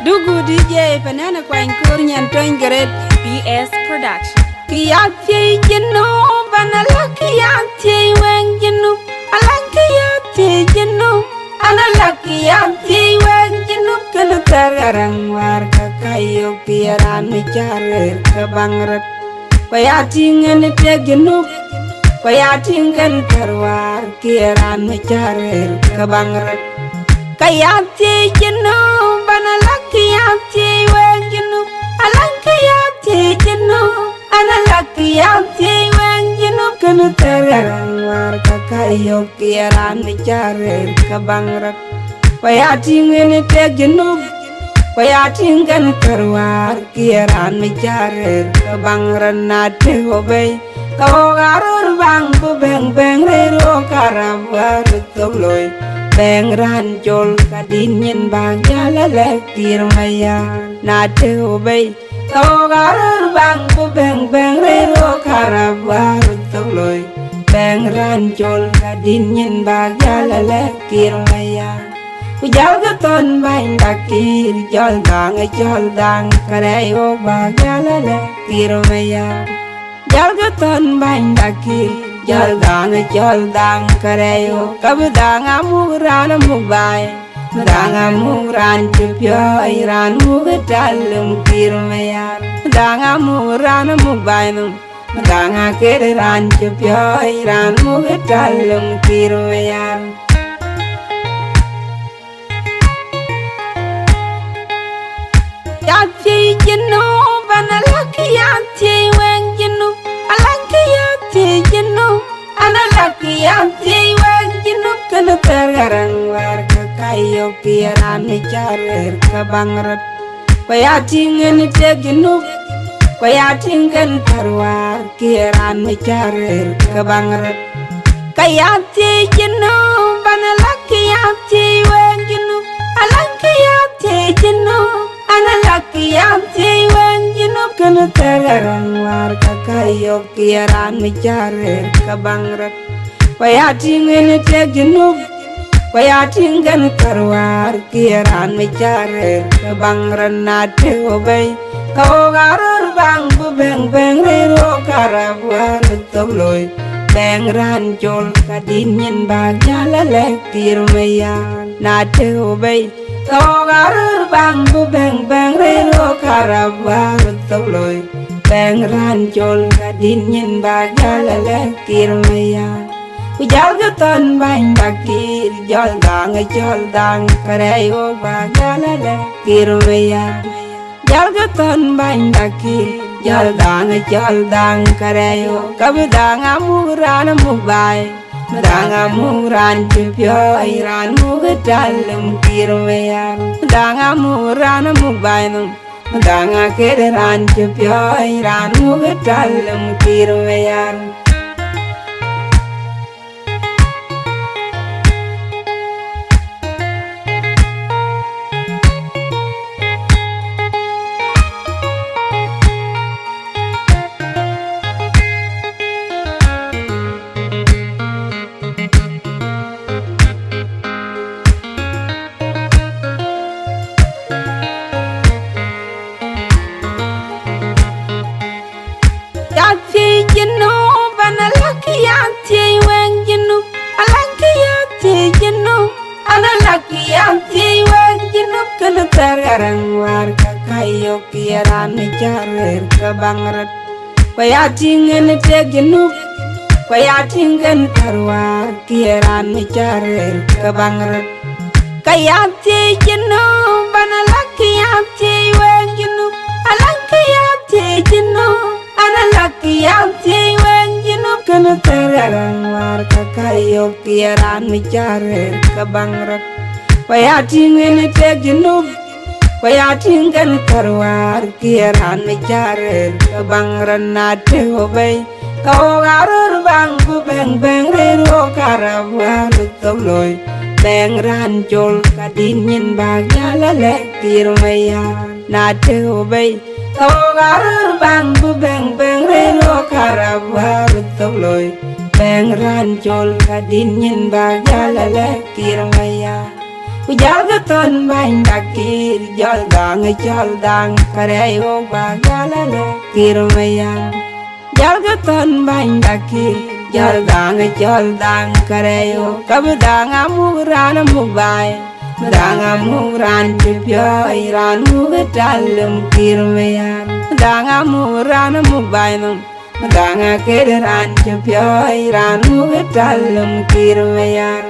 Dugu DJ Banana Quine Korean Train Great BS Production. Kiyati Jinu Banala Kiyati Wang Jinu Alang Kiyati Jinu Anala Kiyati Wang Jinu Kalutarang Warga Kayo Piaran Micharer Kabangrat Payating and Teg Jinu Payating and Tarwar Kiaran Micharer Kabangrat Kayati Jinu Banala Kiyati Wang Jinu Alang Kiyati Jinu Anala Kiyati Wang Jinu Kalutarang Warga Kayo Piaran Micharer Kabangrat Payating and Teg Jinu Payating and Tarwar Kiaran Micharer Kabangran Nate Obey Kawarur Bang Bang Bang Rero Karabar Toloy Bang Ranjol Kadinyan Bang Jalale Kirmaya Nate Obey Kawarur Bang Bang Bang Rero Karabar Toloy Bang Ranjol Kadinyan Bang Jalale Kirmaya Ujal gaton bain dakir jol dang karayo bagala le tiromaya jal gaton bain dakir jol dang karayo kabdang amuran mubai dang amuran chupyo iran mugatalum tiromaya dang amuran mubai num dang akeran chupyo iran mugatalum tiromaya Yati Jinu Banala Kiyati Wang Jinu Alang Kiyati Jinu Anala Kiyati Wang Jinu Kalutarang Warga Kayo Piaran Micharer Kabangrat Payating and Teg Jinu Payating and Tarwar Kiaran Micharer Kabangrat Kayati Jinu Banala Kiyati Wang Jinu Alang Kiyati Jinu Anala Kiyati Wang Jinu Kalutarang Warga Kayo Kiaran Micharer Kabangrat Payating and Teg Jinu Payating and Tarwar Kiaran Micharer Kabangran Nate Obey Kawarur Bang Bang Bang Rero Karabar Toloy Bang Ranjol Kadinyan Bang Jalale Kirmaya Nate Obey Kawarur Bang Bang Bang Rero Karabar Toloy Bang Ranjol Kadinyan Bang Jalale Kirmaya Ujal gaton bain dakir jol dang karayo Bang Jalale Kirmaya Jal gaton bain dakir jol dang karayo kabdang amuran mubai dang amuran chupyo iran mugatalum kirmaya dang amuran mubai num dang akeran chupyo iran mugatalum kirmaya Yati Jinu Banala Kiyati Wang Jinu Alang Kiyati Jinu Anala Kiyati Wang Jinu Kalutarang Warga Kayo Piaran Micharer Kabangrat Payating and Teg Jinu Payating and Tarwar Kiaran Micharer Kabangrat Kayati Jinu Banala Kiyati Wang Jinu Alang Kiyati Jinu Anala Kiyati Wang Jinu Kalutarang Warga Kayo Piaran Micharer Kabangrat Payating and Teg Jinu Payating and Tarwar Kiaran Micharer Kabangran Nate Obey Kawarur Bang Bang Bang Rero Karabar Toloy Bang Ranjol Kadinyan Bang Jalale Kirmaya Nate Obey Kawarur Bang Bang Bang Rero Karabar Toloy Bang Ranjol Kadinyan Bang Jalale Kirmaya Ujalga ton bain dakir jol dang karey o bagalale kirmayan jalga ton bain dakir jol dang karey o kabdang amuran mubay dang amuran jupyo iran mugatalum kirmayan dang amuran mubay dang akederan jupyo iran mugatalum kirmayan